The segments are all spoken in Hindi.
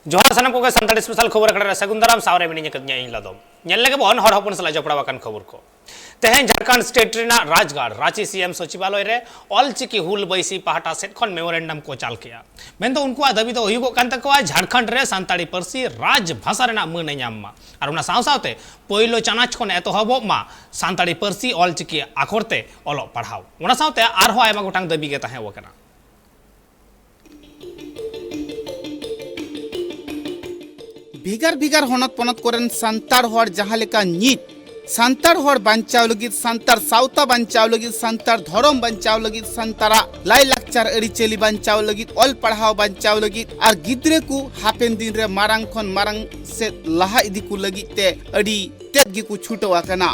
जोहार सानम को सानताड़ी स्पेशल खबर कड़े सगुंदराम सावरे मिनी कदnya इन लदम नेलगे बन हर हपन सला जपड़ा वाकन खबर को तेहेन झारखंड स्टेट रेना राजगढ़ रांची सीएम सचिवालय रे ऑलचिकी हुल बैसी पहाटा सेट खन मेमोरेंडम को चाल किया मेन तो उनको दाबी तो हुयुगो कान तकवा झारखंड रे सानताड़ी पर्सी राज भाषा रेना मन ᱧᱟᱢ मा आर उना साव सावते पहिलो चानाच खन एतोहबो मा सानताड़ी पर्सी ऑलचिकी आखरते ओलो पढ़ाव उना सावते आरहो आयमा गोटांग दाबी गे ताहे वकना भिगार भिगार हनत पनत कोरेन संतार हर जहाँ लेका नीत संतार हर बांचाव लगित संतार सावता बांचाव लगित संतार धर्म बांचाव लगित संतारा लाई लाकचार अरिचेली बांचाव लगित ऑल पढ़ाव बांचाव लगित और गिद्रे को हापेन दिन रे मारंग खन मारंग से लहा इदी को लगित ते अड़ी तेद गी को छुटवा कना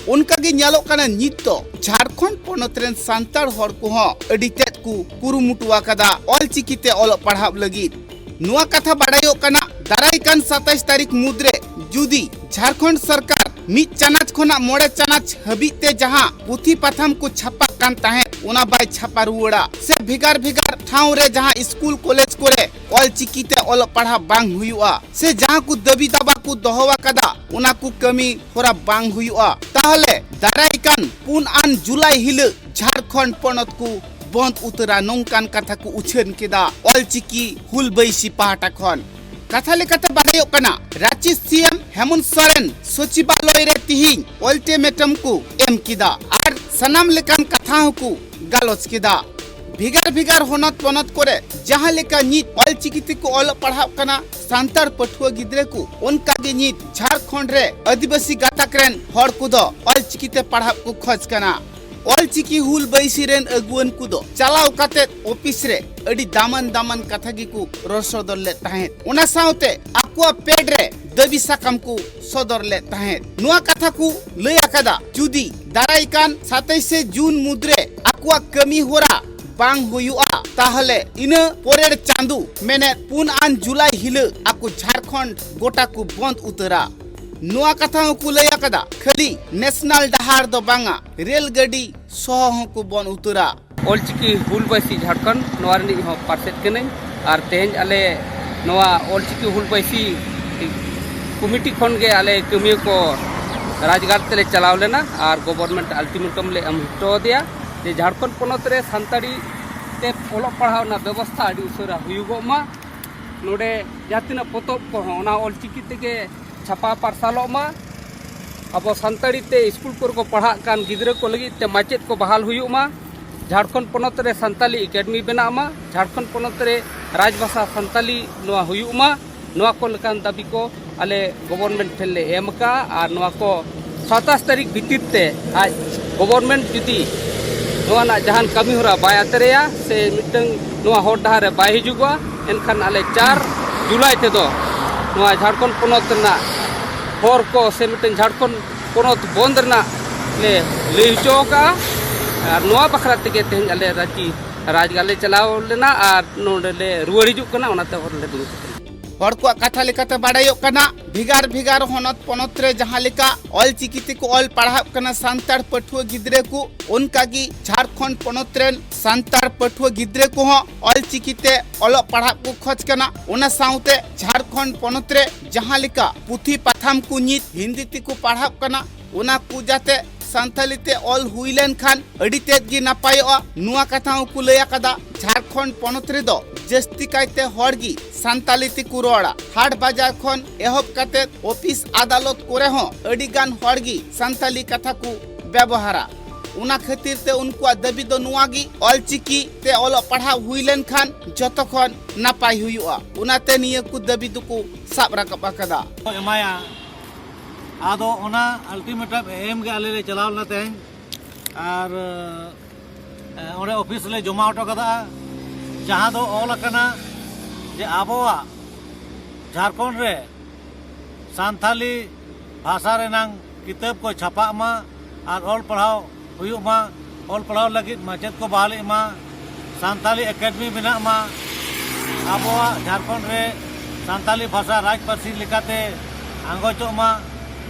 उनका गे ᱧᱮᱞᱚᱜ ᱠᱟᱱᱟ ᱱᱤᱛ ᱫᱚ ঝাড়খণ্ড ᱯᱚᱱᱚᱛ ᱨᱮᱱ ᱥᱟᱱᱛᱟᱲ ᱦᱚᱲ ᱠᱚᱦᱚᱸ ᱟᱹᱰᱤ ᱛᱮᱫ ᱠᱚ ᱠᱩᱨᱩᱢᱩᱴᱩ ᱟᱠᱟᱫᱟ ᱚᱞᱪᱤᱠᱤᱛᱮ ᱚᱞᱚᱜ ᱯᱟᱲᱦᱟᱜ ᱞᱟᱹᱜᱤᱫ ᱱᱚᱣᱟ ᱠᱟᱛᱷᱟ ᱵᱟᱰᱟᱭᱚᱜ ᱠᱟᱱᱟ दाराई कान 27 तारीख मुद्रे जुदी झारखंड सरकार मित चानाच खोना मोड़े चानाच हबीते जहां पुथी पाथम को छापा कान ताहे उना बाय छापा रुवड़ा से भिगार भिगार ठाव रे जहां स्कूल कॉलेज कोरे ऑलचिकीते ओल पढ़ा बांग हुयुआ से जहां को दबी दबा को दोहवा कदा उना को कमी होरा बांग हुयुआ ताहले दाराई कान 4 जुलाई हिल झारखंड पनत को बंद उतरा नौकान कथा को उछन केदा ऑलचिकी हुल बैसी पहाटा खन कथा लेकाते बादायो कना रांची सीएम हेमंत सोरेन सचिवालय रे तिहिं अल्टीमेटम को एम किदा आर सनाम लेकान कथा को गालोच किदा भिगार भिगार होनत पनत करे जहां लेका नीत ऑलचिकीते को ऑल पढ़ाव कना सांतार पठुआ गिद्रे को उनका गे नीत झारखंड रे आदिवासी गाताकरेन हर कुदो ऑलचिकीते पढ़ाव को खोज कना ऑलचिकी हुल बैसी रेन अगुवन कुदो चलाव काते ऑफिस रे अडी दामन दामन कथा गी को रसोदर ले ताहे उना साउते आकुआ पेड रे दबी साकाम को सदर ले ताहे नुआ कथा को लय आकादा जुदी दाराई कान 27 जून मुद्रे आकुआ कमी होरा बांग हुयुआ ताहले इना पोरेर चांदू मेने 4 जुलाई हिल आकु झारखंड गोटा को बंद उतरा नुआ कथा को लय आकादा खाली नेशनल डहार दो बांगा रेल गाड़ी सह को बन उतरा ऑलचिकी हुल बैसी झारखंड नवारनी हो पार्सेट कने और तेज आले नवा ऑलचिकी हुल बैसी कमिटी खन गे आले कमी को राजगार तेले चलाव लेना और गवर्नमेंट अल्टीमेटम ले एम हटो दिया जे झारखंड पनत रे सानताड़ी ते ओलो पढ़ाव ना व्यवस्था अडी उसरा हुयुगो मा नोडे जातिना पोतब को होना ऑलचिकी तेगे छापा पारसालो मा अब सानताड़ी ते स्कूल को पढ़ा कान गिद्रे को लगी ते माचेत को बहाल हुयुग मा झारखंड पनत रे सानताली एकेडमी बना मा झारखंड पनत रे राजभाषा सानताली नवा हुयुग मा नवा को लकान दाबी को आले गवर्नमेंट ठेले एम का और नवा को 27 तारीख भीतर ते आज गवर्नमेंट जुदी नवा ना जहान कमी होरा बाय अतरेया से मिटंग नवा होर डहार रे बाय हिजुगा एनखान आले 4 जुलाई ते दो नवा झारखंड पनत ना होर को से मिटन झारखंड पनत बंद ना ले चौका और नवा बखरा तेगे तेज आले रांची राजगाले चलाव लेना और नोडले रुवाड़ हिजुग कना ओनाते होर ले दुगु हर को कथा लेकाते बाडायो कना भिगार भिगार होनत पनत रे जहां लेका ऑलचिकीते को ऑल पढ़ाव कना सांतार पठुआ गिद्रे को उनका गी झारखंड पनत रे सांतार पठुआ गिद्रे को ऑलचिकीते ऑल पढ़ाव को खोज कना उना साउते झारखंड पनत रे जहां लेका पुथी पाथाम को नीत हिंदी ते को पढ़ाव कना उना को जाते सानतालीते ऑल हुइलेन खान अडी तेद गी नापायोआ नुआ कथाओं को लय आकादा झारखंड पनत रे दो जस्ती कायते हड़गी सानतालीते को रोड़ा हाट बाजार खन एहब काते ऑफिस अदालत करे हो अडी गान हड़गी सानताली कथा को व्यवहारा उना खातिर ते उनको दाबी दो नुआगी ऑलचिकी ते ऑल पढ़ाव हुइलेन खान जतखन नापाय हुयुआ उनाते निये को दाबी दो को साब राकब आकादा एमाया आदो ओना अल्टीमेटम एम के आले चलाव ना तेन और ओरे ऑफिस ले जमा ऑटो कदा जहां दो ऑल कना जे आबोआ झारखंड रे सानथाली भाषा रे नांग किताब को छापा मा और ऑल पढ़ाव हुयुग मा ऑल पढ़ाव लगी माचेत को बहाल मा सानथाली एकेडमी बना मा आबोआ झारखंड रे सानथाली भाषा राज पार्सी लेकाते आंगोचो मा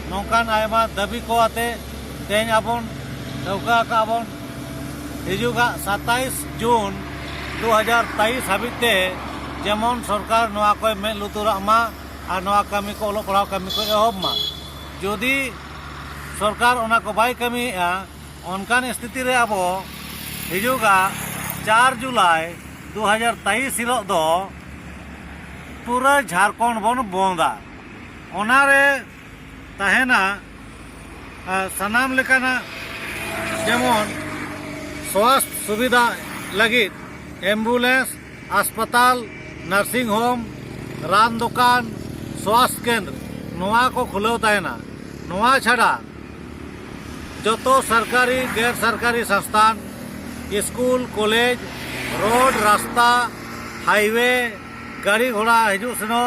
नौकान आयमा दाबी को आते तेज आबन लौका का आबन हिजुगा 27 जून 2023 हाबिते जेमन सरकार नवा को में लुतुराग मा और नवा कमी को ओलो पढ़ाव कमी को एहब मा जदि सरकार ओना को बाय कमीया उनकान स्थिति रे अब हिजुगा 4 जुलाई 2023 हिलो दो पूरा झारखंड बन बंदा ओनारे तहेना सनाम लेकाना जेमन स्वास्थ्य सुविधा लगित एम्बुलेंस अस्पताल नर्सिंग होम रान दुकान स्वास्थ्य केंद्र नोआ को खुलेव तहेना नोआ छाड़ा जो सरकारी गैर सरकारी संस्थान स्कूल कॉलेज रोड रास्ता हाईवे गाड़ी घोड़ा हिजू सेनो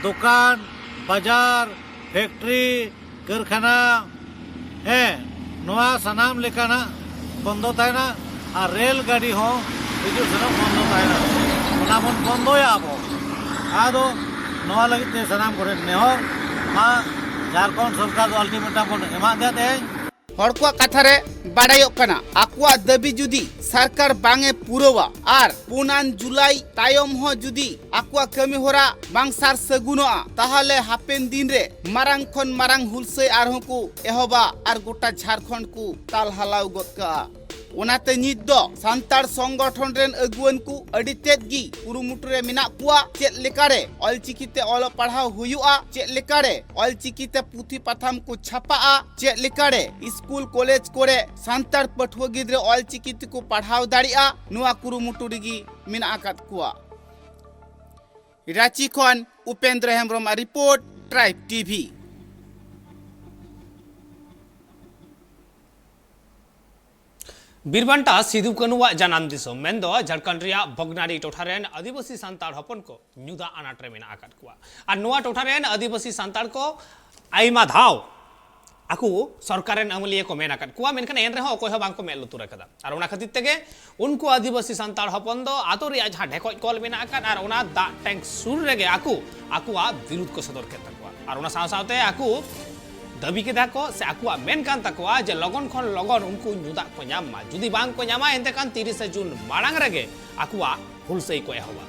दुकान बाजार फैक्ट्री कारखाना है नोआ सनाम लेकाना बंदो तहेना और रेल गाड़ी हो हिजू सेनो बंदो तहेना ओना बन बंदोया आबो आदो नोआ लगित ते सनाम करे नेहर मा झारखंड सरकार दो अल्टीमेटम बन एमा देते हर को कथा रे बाड़ायोग कना आकुआ दाबी जुदी सरकार बांगे पुरवा और 5 जुलाई तायम हो जुदी आकुआ कमी होरा बांग सार सगुनोआ ताहले हापेन दिन रे मारांग खन मारांग हुलसै आरहों को एहबा और गोटा झारखंड को ताल हलाव गदका ओनाते नित दो सांतार संगठन रेन अगुवन को अडी तेद गी कुरुमुटु रे मिना कुआ चेत लेकारे ऑलचिकीते ऑल पढ़ाव हुयुआ चेत लेकारे ऑलचिकीते पुथी पाथाम को छापाआ चेत लेकारे स्कूल कॉलेज कोरे सांतार पठुआ गिद्रे ऑलचिकीते को पढ़ाव दाड़िया नुआ कुरुमुटु रिगी मिना आकात कुआ रांची खन Upendra Hembram report tribe TV बीरबंटा सिदु कानुआ जानाम दिसोम मेंदो झारखंड रिया भगनाडी टोठारेन आदिवासी सांतार हपन को न्यूदा अनाट रे मेना आकात कुआ और नोआ टोठारेन आदिवासी सांतार को आइमा धाव आकु सरकारेन अमलिए को मेना आकात कुआ मेनखान एन रेहो अकोय बांग को मेल लुतुर कदा और ओना खातिर तेगे उनको आदिवासी सांतार हपन दो आतो रिया जहां ढेकोय कॉल मेना आकात और ओना दा टैंक सुर रेगे आकुआ विरुद्ध को सदर केता कुआ और ओना साव सावते आकु दाबी केदा को से आकुआ मेन कान तकवा जे लगन खन लगन उनको नुदा को न्यामा जुदी बांग को न्यामा एंते कान 30 जून माड़ांग रेगे आकुआ हुलसई को एहवा।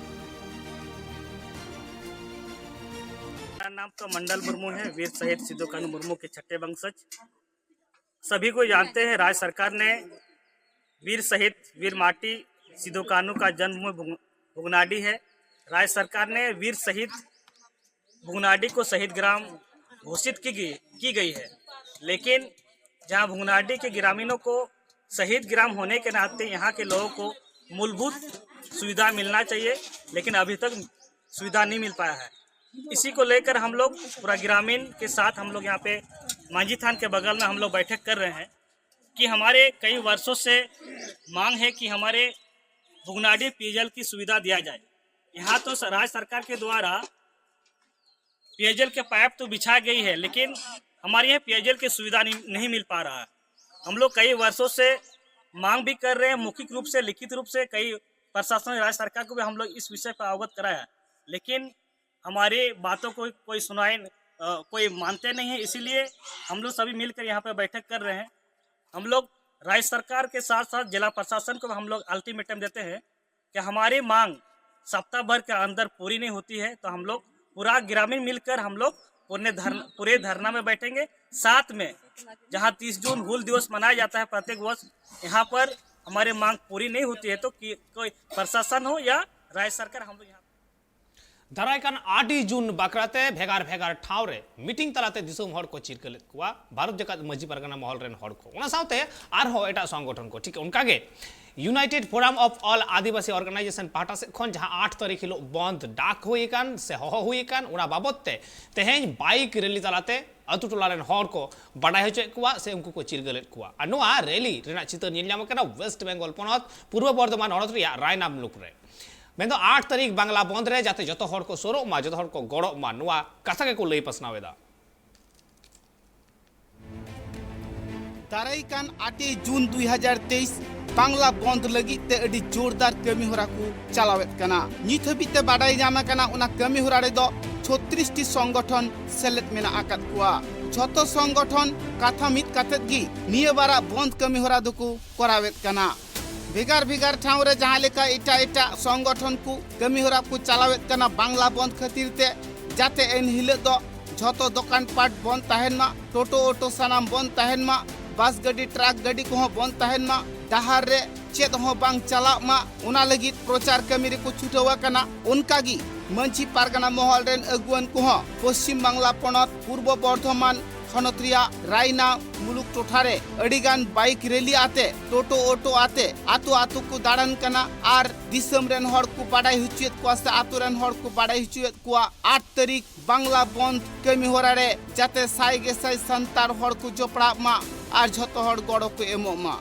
मेरा नाम तो मंडल मुर्मू है, वीर शहीद सिदो कानू मुर्मू के छठे वंशज। सभी को जानते हैं राज्य सरकार ने वीर शहीद वीर माटी सिदो कानू का जन्मभूमि भुगनाडी है। राज्य सरकार ने वीर शहीद भुगनाडी को शहीद ग्राम घोषित की गई है, लेकिन जहां भुगनाडी के ग्रामीणों को शहीद ग्राम होने के नाते यहाँ के लोगों को मूलभूत सुविधा मिलना चाहिए, लेकिन अभी तक सुविधा नहीं मिल पाया है। इसी को लेकर हम लोग पूरा ग्रामीण के साथ हम लोग यहाँ पे मांझी थान के बगल में हम लोग बैठक कर रहे हैं कि हमारे कई वर्षों से मांग है कि हमारे भुगनाडी पेयजल की सुविधा दिया जाए। यहाँ तो राज्य सरकार के द्वारा पेयजल के पाइप तो बिछा गई है, लेकिन हमारे यहाँ पेयजल की सुविधा नहीं मिल पा रहा है। हम लोग कई वर्षों से मांग भी कर रहे हैं, मौखिक रूप से लिखित रूप से कई प्रशासन राज्य सरकार को भी हम लोग इस विषय पर अवगत कराया, लेकिन हमारी बातों को कोई सुनाई कोई मानते नहीं है। इसीलिए हम लोग सभी मिलकर यहाँ पे बैठक कर रहे हैं। हम लोग राज्य सरकार के साथ साथ जिला प्रशासन को हम लोग अल्टीमेटम देते हैं कि हमारी मांग सप्ताह भर के अंदर पूरी नहीं होती है तो हम लोग पूरा ग्रामीण मिलकर हम लोग पूरे धरना में बैठेंगे। साथ में जहां 30 जून हूल दिवस मनाया जाता है प्रत्येक वर्ष, यहाँ पर हमारी मांग पूरी नहीं होती है तो कोई प्रशासन हो या राज्य सरकार हम लोग यहाँ दारायकान 8 जून बाकराते भेगार भेगार ठाव रे मीटिंग तलाते दिसुम हर को चिरकलेत कुआ भारत जगत मजी परगना महल रेन हर को ओना साथे आर हो एटा संगठन को ठीक उनका गे united forum of all Adivasi organization पाटा से खन जहां 8 तारीख हिलो बंद डाक हुई कान से हो हुई कान ओना बाबतते तेहें बाइक रैली तलाते अतु टोला रेन हर को बडाय होचे कुआ से उनको को चिरगलेत कुआ अनुआ रैली रेना चितर नील नाम कना वेस्ट बंगाल पनत पूर्व बर्धमान हरत रिया रायनाम लुक रे मेंदो 8 तारीख बांग्ला बंद रे जाते जतो हर को सोरो मा जतो हर को गड़ो मा नुआ कथा के को लई पसनावेदा दारायकान 8 जून 2023 बांग्ला बंद लगी ते अडी जोरदार कमी होरा को चलावेत कना नित हबिते बाडाय जामा कना उना कमी होरा रे दो 36 टी संगठन सेलेट मेना आकात कुआ जतो संगठन कथा मित कातेत गी निये बारा बंद कमी होरा दको करावेत कना भेगार भेगार ठाव रे जहाँ लेका इटा इटा संगठन को कमी होरा को चलावेत कना बांग्ला बंद खातिर ते जाते एन हिले दो झोतो दुकान पाट बंद तहन मा टोटो ऑटो सानाम बंद तहन मा बस गाड़ी ट्रक गाड़ी को बंद तहन मा डहार रे चेद हो बांग चला मा उना लगी प्रचार कमी रे को छुटवा कना उनका गी मंची पारगना महल रेन अगुवन को पश्चिम बांग्ला पनत पूर्व बर्धमान खनत्रिया रायना मुलुक टोठारे अडिगान बाइक रैली आते टोटो ऑटो आते आतु आतु को दाड़न कना आर दिसम रेन हर को बाडाई हुचुएत को से आतु रेन हर को बाडाई हुचुएत को 8 तारीख बांग्ला बंद कमी होरा रे जाते साई गे साई संतार हर को जोपड़ा मा आर झतो हर गड़ो को एमो मा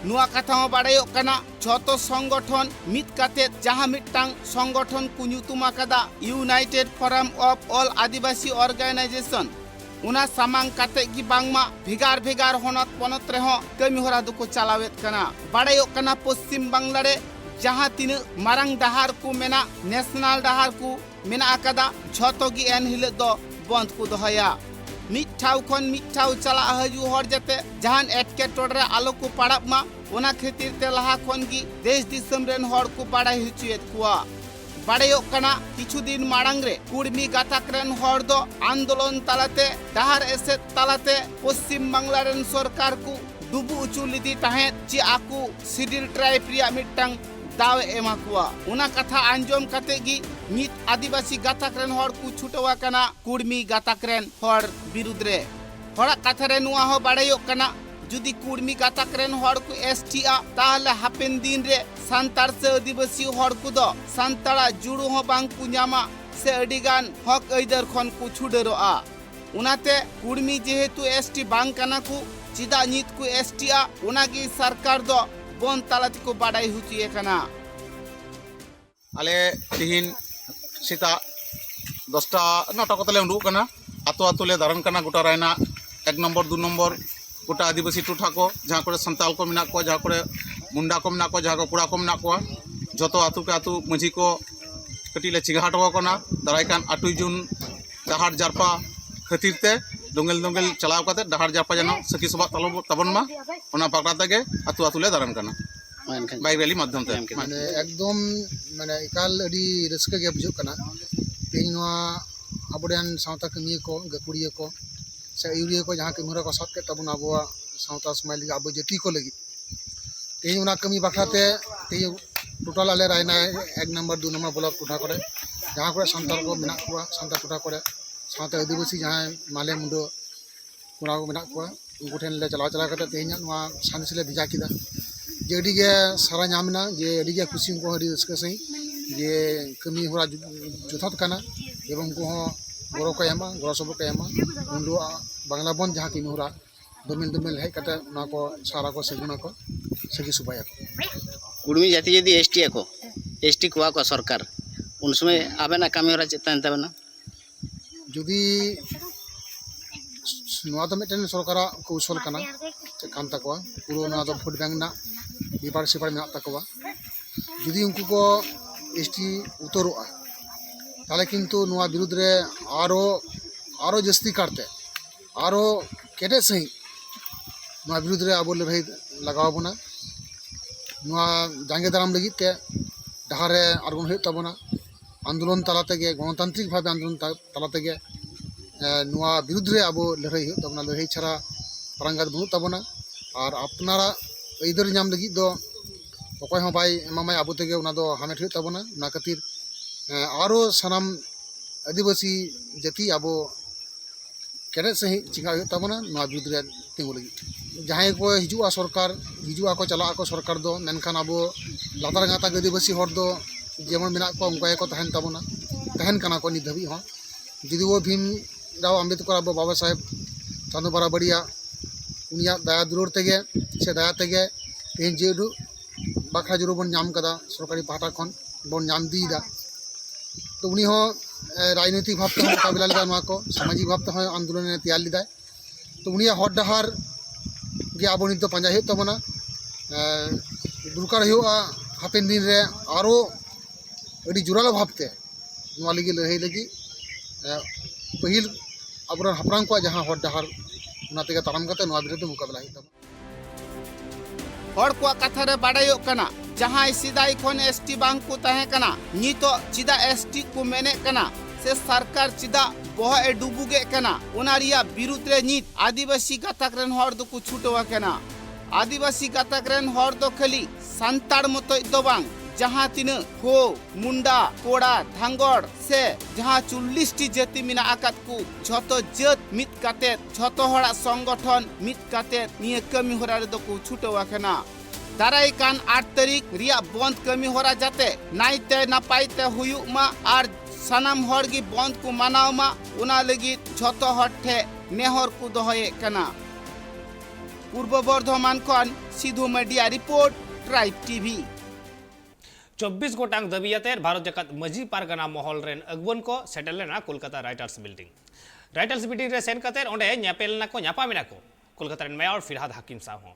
नुआ कथा हो बाडायो कना झतो संगठन मित काते जहां मिटांग संगठन को ᱧᱩᱛᱩᱢ आकादा united forum of all Adivasi organization उना सामांग काते की बांगमा भेगार भेगार होनत पनत रे हो कमी होरा दुको चलावेत कना बाडायो कना पश्चिम बांग्ला रे जहां तीन मारंग डहार को मेना नेशनल डहार को मेना आकादा झतो गी एन हिले दो बंद को दोहया मिठाव खन मिठाव चला हजू हर जते जहान एटके टोडरे आलो को पड़ाब मा ओना खातिर ते लहा खन गी देश दिसम रेन हर को बाडाई हुचुएत कुआ बाडायो कना किछु दिन माड़ांग रे कुड़मी गाताक रेन हर दो आंदोलन तालाते डहार एसे तालाते पश्चिम बांग्ला रेन सरकार को दुबु उचु लिदी ताहे ची आकु सिडिल ट्राइब रिया मिटांग दाव एमा कुआ उना कथा आंजोम काते गी मित आदिवासी गाताक रेन हर को छुटवा कना कुड़मी गाताक रेन हर बिरुद्ध रे हरा कथा रे नुआ हो बाडायो कना जुदी कुड़मी गाताक रेन हर को एसटी आ ताहले हापेन दिन रे सांतार से आदिवासी हर को दो सांतारा जुड़ू हो बांग को ᱧᱟᱢᱟ से अडिगान हक ऐदर खन को छुडरोआ उनाते कुड़मी जेहेतु एसटी बांग कना को चिदा नित को एसटी आ उनागी सरकार दो बन तालाति को बाडाई हुचिए कना आले तिहिन सीता 10टा 9टा कोतले उडुक कना आतो आतो ले दारन कना गोटा रायना 1 नंबर 2 नंबर गोटा आदिवासी टोठा को जहाँ को संताल को मेना को जहाँ को मुंडा को मेना को जहाँ को पुड़ा को मेना को जतो आतु के आतु मझी को कटिले चिगाहटवा कना दारायकान 8 जून डहार जारपा खातिर ते दोंगल दोंगल चलाव काते डहार जारपा जानो सखी सभा तलो तबन मा ओना पाकड़ाते गे आतु आतु ले दारन कना बाइक रैली माध्यम ते माने एकदम माने एकाल अडी रस्का गे बुझुक कना तेज नवा आबोडेन सावता कमिए को गकुड़िए को से यूरिया को जहाँ कमी को साथ के तबन आबो सावता समाज लगी आबो जति को लगी तेज उना कमी बाखराते तेज टोटल आले रायना 1 नंबर 2 नंबर ब्लॉक टोठा करे जहाँ को संताल को मेना को संताल टोठा करे सावता आदिवासी जहाँ माले मुंडो कुड़ा को मेना को उनको ठेन ले चला चला करते तेज नवा सानिस ले भिजा किदा जे अडी गे सारा नामना जे अडी गे खुशी को हरी रस्का सही जे कमी होरा जुथत कना एवं को गरो को एमा गरो सब को एमा मुंडो बांग्ला बन जहाँ कमी होरा दमिल दमिल है कते ना को सारा को सगुना को सगी सुबाया कुड़मी जाति यदि एसटी को सरकार उन समय आबेना कमी होरा चेतन तबना जुदी नवा तो मिटन सरकार कौशल कना कान तकवा पूरा नवा तो भोट बैंक ना विपार सिपार मेना तकवा जुदी उनको को एसटी उतरोआ ताले किंतु नवा विरुद्ध रे आरो जस्ती करते आरो केटे सही नवा विरुद्ध रे आबो लड़ाई लगाव बना नवा जांगे दाराम लगी ते डहारे आरगुन हुई तबना आंदोलन तालाते गे गणतांत्रिक भाव आंदोलन तालाते गे नवा विरुद्ध रे आबो लड़ाई हुई तबना लड़ाई छाड़ा परांगात बनु तबना और अपनारा ऐदर नाम लगी दो अकय हो बाय एमामाय आबो तेगे उना दो हामेट हुई तबना उना खातिर आरो सनाम आदिवासी जाति आबो केरे सही चिका हुई तबना नवा विरुद्ध रे तिंगु लगी जहाँ को हिजुआ सरकार हिजुआ को चला को सरकार दो मेनखान आबो लातार गाता आदिवासी हर दो जेमन मेना को उनका को तहन तबना तहन कना को नित धाबी हो जुदी वो भीम राव अम्बेडकर आबो बाबा साहेब चांदो बराबड़िया उनिया दया दुलार तेगे से दया तेगे तेहन जेडू बाखरा जुरू बन नाम कदा सरकारी पाहटा खन बन नाम दीदा तो उनी हो राजनीतिक भाव ते मुकाबला लेदा नवा को सामाजिक भाव ते आंदोलन तैयार लेदा तो उनिया हर डहार गे आबो नित पांजा हुई तबना दुरकार हुआ हापेन दिन रे आरो अड़ी जुरालो भावते नवा लगी लड़ाई लगी पहिल अब हपराम को जहाँ हर डहार ताराम करते विरुद्ध मुकाबला हुई तब हर को कथा रे बाडायो कना जहां सिदाई खन एसटी बांग को तहे कना नितो चिदा एसटी को मेने कना से सरकार चिदा बह ए डुबुगे कना ओना रिया विरुद्ध रे नित आदिवासी गातक रेन हर दो को छुटवा कना आदिवासी गातक रेन हर दो खाली संताड़ मतो दो बांग जहां तीन हो मुंडा कोड़ा धांगड़ से जहां 40 जाति मिना आकात को झतो जात मित काते झतो हड़ा संगठन मित काते निये कमी होरा रे दो को छुटवा कना दाराई कान 8 तारीख रिया बंद कमी होरा जाते नाइते नापाइते हुयुक मा आर सानाम हर गी बंद को मानाव मा उना लगी झतो हटे नेहर को दोहये कना पूर्व बर्धमान खन Sidhu media report tribe TV 24 गोटांग दाबियाते भारत जकात मजी पारगाना महल रेन अगुवन को सेटल लेना कोलकाता राइटर्स बिल्डिंग रे सेन कते ओंडे न्यापेलना को न्यापामिना को कोलकाता रेन मेयर फिरहाद हाकिम साहब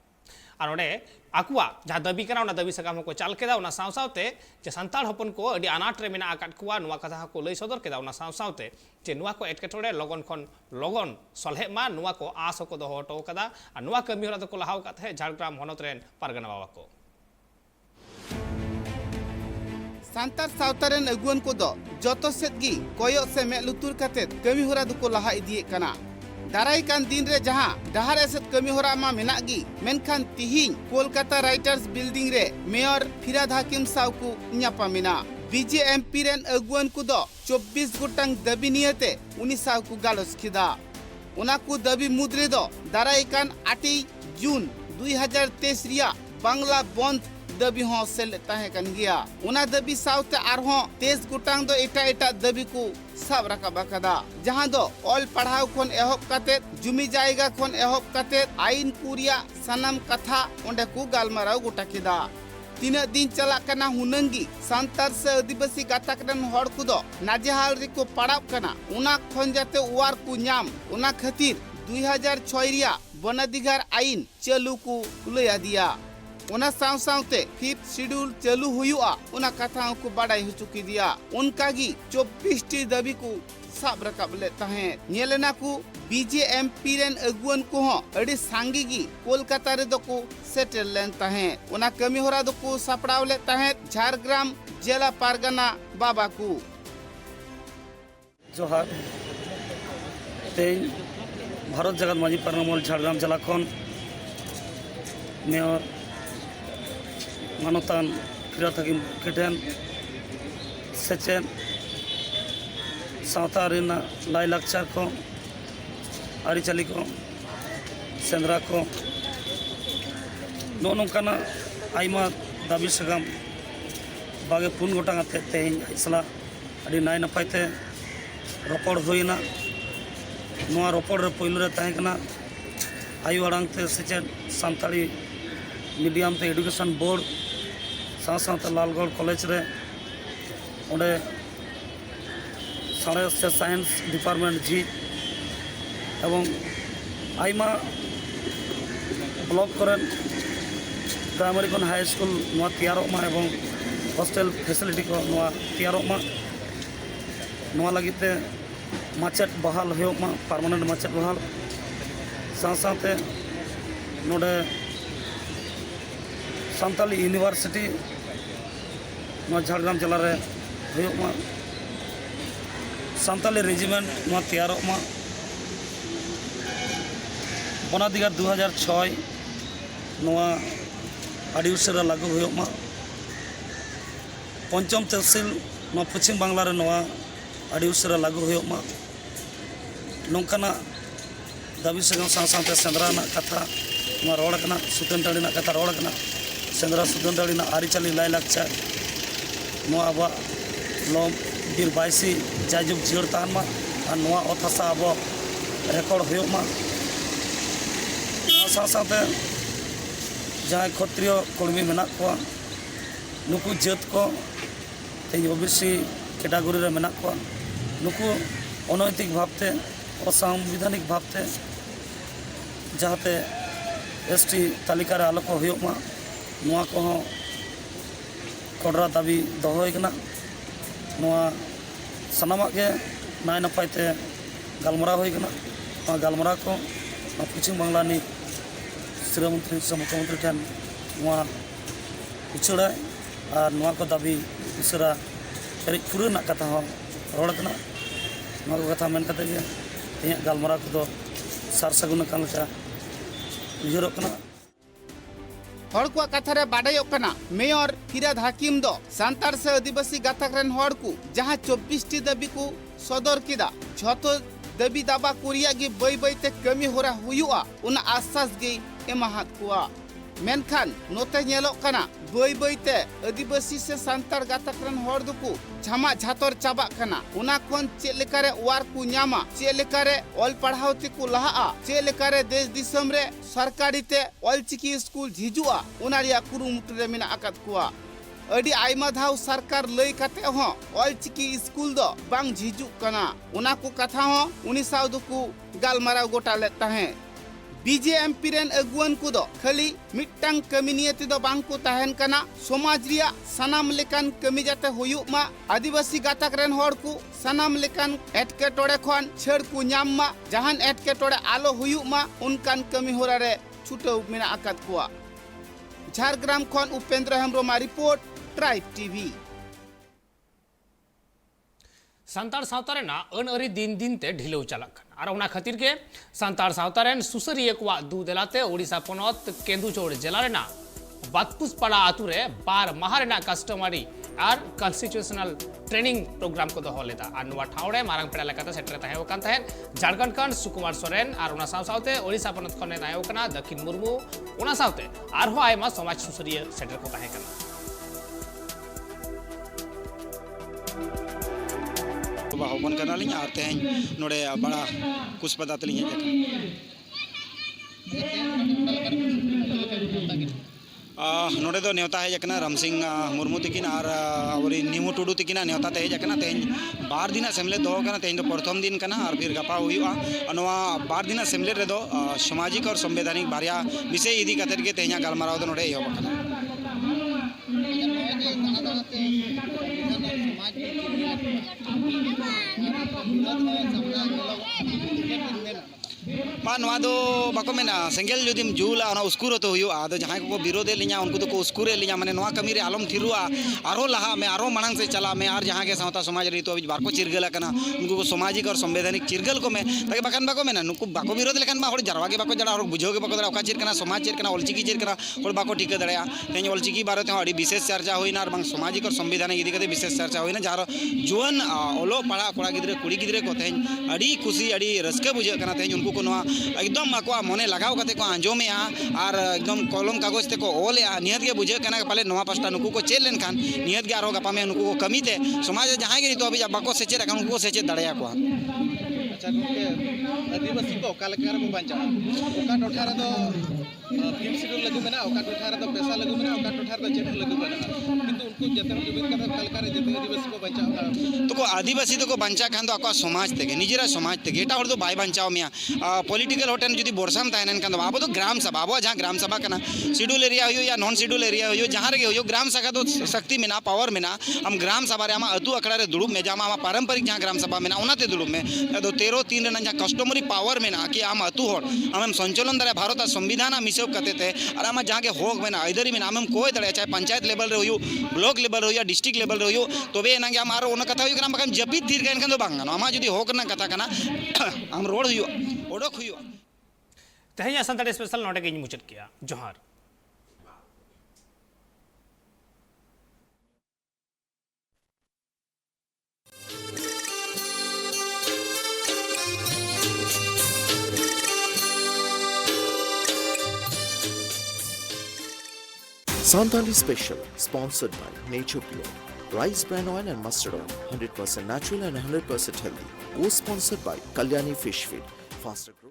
और ओंडे आकुआ जहाँ दाबी करा उना दाबी सकाम को चाल केदा उना साव सावते जे संताल हपन को अडी अनाट रे मेना आकाट कुआ नुआ कथा को लई सदर केदा उना साव सावते जे नुआ को एटकेटोड़े लगन खन लगन सलहे मा नुआ को आस को दोहो हटो कदा आ नुआ कमी होला को लहाव काथे झारग्राम हनत रेन पारगाना बाबा को सांतार सावतारेन अगुवन को दो जतो सेदगी कोयो से मे लुतुर कते कमी होरा दुको लहा इदिए कना दाराई कान दिन रे जहां डहार एसेत कमी होरा मा मेनागी मेनखान तिहिं कोलकाता राइटर्स बिल्डिंग रे मेयर फिरहाद हाकिम साव को न्यापामिना बीजेएमपी रेन अगुवन को दो 24 गोटांग दाबी नियते उनी साव को गालोस खिदा उना को दाबी मुद्रे दो दाराई कान 8 जून 2023 रिया बांग्ला बंद दाबी हो सेल ताहे कन गया उना दाबी सावते आरहो 23 गोटांग दो एटा एटा दाबी को सब रकाबा कदा जहां दो ऑल पढ़ाव खन एहब काते जुमी जायगा खन एहब काते आईन कुरिया सनम कथा ओंडे को गालमाराव गोटा केदा तीन दिन चला कना हुनंगी सांतार से आदिवासी गातक रन हड़ को दो नाजेहाल रे को पड़ाव कना उना खन जाते उवार को न्याम उना खातिर 2006 रिया वनाधिकार आईन चालू को लया दिया उना साव सावते 5th शेड्यूल चालू हुआ उना कथाओं को बड़ाई हो चुकी दिया उनका गी 24 टी दाबी को सब रकाब लेता है नेलना को बीजेएमपी रेन अगुवन को अड़ी सांगी गी कोलकाता रे दो को सेटल लेता है उना कमी होरा दो को सपड़ाव लेता है झारग्राम जिला पारगाना बाबा को जोहार तेज भारत जगत माजी पारगाना झारग्राम जिला खन मेयर मानतान फिरहाद हाकिम केठेन सेचेन सावता रेना लाई लाकचार को आरिचाली को सेंद्रा को नोनकाना आइमा दाबी सगाम बागे 4 गोटांग आते तेज इसला अड़ी नाय नपायते रोपड़ होइना नोआ रोपड़ रे पहिलो रे ताहे कना आयु आड़ांग ते सेचेन सानताली मीडियम ते एडुकेशन बोर्ड साथ लालगढ़ कॉलेज रे ओंडे साइंस से साइंस डिपार्टमेंट जी एवं आइमा ब्लॉक करें प्राइमरी खन हाई स्कूल नोआ तैयारोमा एवं हॉस्टल फैसिलिटी को नोआ तैयारोमा नोआ लगिते माचेट बहाल होयोमा परमानेंट माचेट बहाल साथ नोडे सानताली यूनिवर्सिटी नोआ झारग्राम जिला रे होयोमा सानताली रेजिमेंट नोआ तैयारोमा वनाधिकार 2006 नोआ आड़ी उसेरा लागू होयोमा पंचम तहसील नोआ पश्चिम बांग्ला रे नोआ आड़ी उसेरा लागू होयोमा नोंकाना दाबी सगाम साथ सेंद्रा ना कथा नोआ रोड़ कना सुतन टाड़ी ना कथा रोड़ कना सेंद्रा सुतन टाड़ी ना आरिचाली लाई लाकचार नोआ अब लम बीर बाईसी जायजुग जियर तान मा और नोआ अत हासा अब रेकर्ड होयोमा नोआ साथ जहाँ क्षत्रिय कर्मी मेना को नुकु जात को तेज ओबीसी कैटागोरी रे मेना को नुकु अनैतिक भावते असंविधानिक भावते जहाते एसटी तालिका रे आलो को होयोमा नोआ को कड़रा दाबी दोहय कना नोआ सनामा के नाय नपायते गालमाराव होय कना नोआ गालमाराव को पश्चिम बांग्ला नि श्री मंत्री से मुख्यमंत्री ठेन ᱱᱚᱣᱟ ᱩᱪᱟᱹᱲᱟᱭ ᱟᱨ ᱱᱚᱣᱟ ᱠᱚ ᱫᱟᱹᱵᱤ ᱩᱥᱟᱹᱨᱟ ᱯᱮᱨᱮᱡ ᱯᱩᱨᱟᱹᱣ ᱨᱮᱱᱟᱜ ᱠᱟᱛᱷᱟ ᱦᱚᱸ ᱨᱚᱲ ᱠᱟᱱᱟ᱾ ᱱᱚᱣᱟ ᱠᱚ ᱠᱟᱛᱷᱟ ᱢᱮᱱ ᱠᱟᱛᱮ ᱜᱮ ᱤᱧᱟᱹᱜ ᱜᱟᱞᱢᱟᱨᱟᱣ ᱠᱚᱫᱚ ᱥᱟᱨ ᱥᱟᱹᱜᱩᱱ ᱟᱠᱟᱱ ᱞᱮᱠᱟ ᱩᱭᱦᱟᱹᱨᱚᱜ ᱠᱟᱱᱟ। हर को कथा रे बाडायोग कना मेयर फिराद हाकिम दो सांतार से आदिवासी गाथक रेन हर को जहां 24 टी दाबी को सदर किदा झतो दाबी दाबा कुरिया गी बई बईते कमी होरा हुयुआ उना आश्वास गी एमाहात कुआ मेनखान नोते नेलोग कना बई बईते आदिवासी से सांतार गाथक रेन हर दुकु झमा झातर चाबा कना उना कोन चे लेकारे वार को न्यामा चे लेकारे ऑल पढ़ावती को लहा चे लेकारे देश दिसम रे सरकारी ते ऑलचिकी स्कूल झिजुआ उना रिया कुरुमुटु रे मेना आकात कुआ अडी आइमा धाव सरकार लई काते हो ऑलचिकी स्कूल दो बांग झिजु कना उना को कथा हो उनी साव दुकु गालमाराव गोटा ले ताहे बीजेएमपी रेन अगुवन को दो खाली मिट्टांग कमिनियति दो बांग को ताहेन कना समाज रिया सनाम लेकान कमी जाते हुयुक मा आदिवासी गातक रेन हर को सनाम लेकान एटकेटोड़े खन छेड़ को न्याम मा जहान एटकेटोड़े आलो हुयुक मा उनकान कमी होरा रे छुटो मेना आकात कुआ झारग्राम खन Upendra Hembram report tribe TV सांतार सावता रेना अन अरी दिन दिन ते ढिलो चालक और उना खातिर के सांतार सावता रेन सुसरिये को दू देलाते ओडिशा पनत केंदुचौड़ जिला रेना बातपुसपाड़ा आतु रे बार माह रेना कस्टमरी और कॉन्स्टिट्यूशनल ट्रेनिंग प्रोग्राम को दोहो लेदा और नवा ठावड़े मारंग पेड़ा लेकाते सेटर ताहे ओकान ताहे झारखंड कन सुकुमार सोरेन और उना सावते ओडिशा पनत खने ताहे ओकना दक्षिण मुर्मू उना सावते आरहो आयमा समाज सुसरिये सेटर को ताहे कना हपन कनालिंग और तेज नोड़े बड़ा कुशपदा तलिंग नोड़े दो नेवता है जकना रामसिंह मुर्मू तकिन और आवरी निमू टुडू तकिना नेवता ते जकना तेज बार दिन सेमलेद दो कना तेज प्रथम दिन कना और फिर गपा हुआ नवा बार दिन सेमलेद रे दो सामाजिक और संवैधानिक बारिया विषय इदी कतेर के तेज गालमाराव दो नोड़े एहब कना बाको मेना सेंगेल जुदीम जुला उस्कुर तो हुआ जहाँ को विरोधे लिया उनको तो उस्कुरे लिया माने नवा कमी रे आलम थिरुआ आरो लहा में आरो मांग से चला में और जहाँ के सावता समाज रही तो अभी बारको चिरगल उनको को सामाजिक और संवैधानिक चिरगल को में ताकि बाकान बाको मेना नुको बाको विरोध लेकिन हर जरवा के बाको जड़ा और बुझो के बाको दड़ा ओका चिरकना समाज चिरकना ऑलचिकी चिरकना और बाको ठीक दड़ा तेज ऑलचिकी बारे ते अड़ी विशेष चर्चा होइना और सामाजिक और संवैधानिक इदी कते विशेष चर्चा होइना जहाँ जुआन ओलो पढ़ा कोड़ा गिद्रे कुड़ी गिद्रे को तेज अड़ी खुशी अड़ी रस्के बुझे कना तेज उनको को नवा एकदम आको मने लगाव कते को आंजोमे और एकदम कलम कागज ते को ओले निहत के बुझे कना पाले नवा पास्टा नुकु को चेल लेन खान निहत के आरो गपा में नुकु को कमी ते समाज जहां के तो अभी बाको सेचे रखा उनको सेचे दड़या को अच्छा के आदिवासी को कालकार को बंचा ओका टोठा रे दो फिल्म शेड्यूल लगु मेना ओका टोठा रे दो पैसा लगु मेना ओका टोठा रे दो चेक लगु मेना किंतु उनको जते जुबित कथा कालकार जते आदिवासी को बंचा तो को आदिवासी तो को बंचा खान तो आको समाज ते निजेरा समाज ते एटा हर तो बाय बंचाओ मिया पॉलिटिकल होटन जुदी बोरसाम तायनन खान आबो तो ग्राम सभा आबो जहां ग्राम सभा कना शेड्यूल एरिया हो या नॉन शेड्यूल एरिया हो जहां रे हो ग्राम सभा तो शक्ति मेना पावर मेना हम ग्राम सभा रे आमा अतु अखड़ा रे दुड़ुब में जामा आमा पारंपरिक जहां ग्राम सभा मेना उनाते दुड़ुब में तो 13-3 रे जहां कस्टमरी पावर मेना कि आम अतु होड़ हम संचालन दारे भारत संविधान मिसब कते ते और आमा जहां के होक मेना इधर मेना हम कोई दड़े चाहे पंचायत लेवल रे हो ब्लॉक लेवल रे हो या डिस्ट्रिक्ट लेवल रे हो तबे एना के आमार ओना कथा हो ग्राम बकान जपित थीर गन खान तो बांगा आमा जुदी होक ना कथा कना हम रोड हो ओडक हो तेज संताड़ी स्पेशल नोटे के मुचाद किया जोहार। Santali Special, sponsored by Nature Pure, Rice Bran Oil and Mustard Oil, 100% natural and 100% healthy. Co-sponsored by Kalyani Fish Feed, faster growth.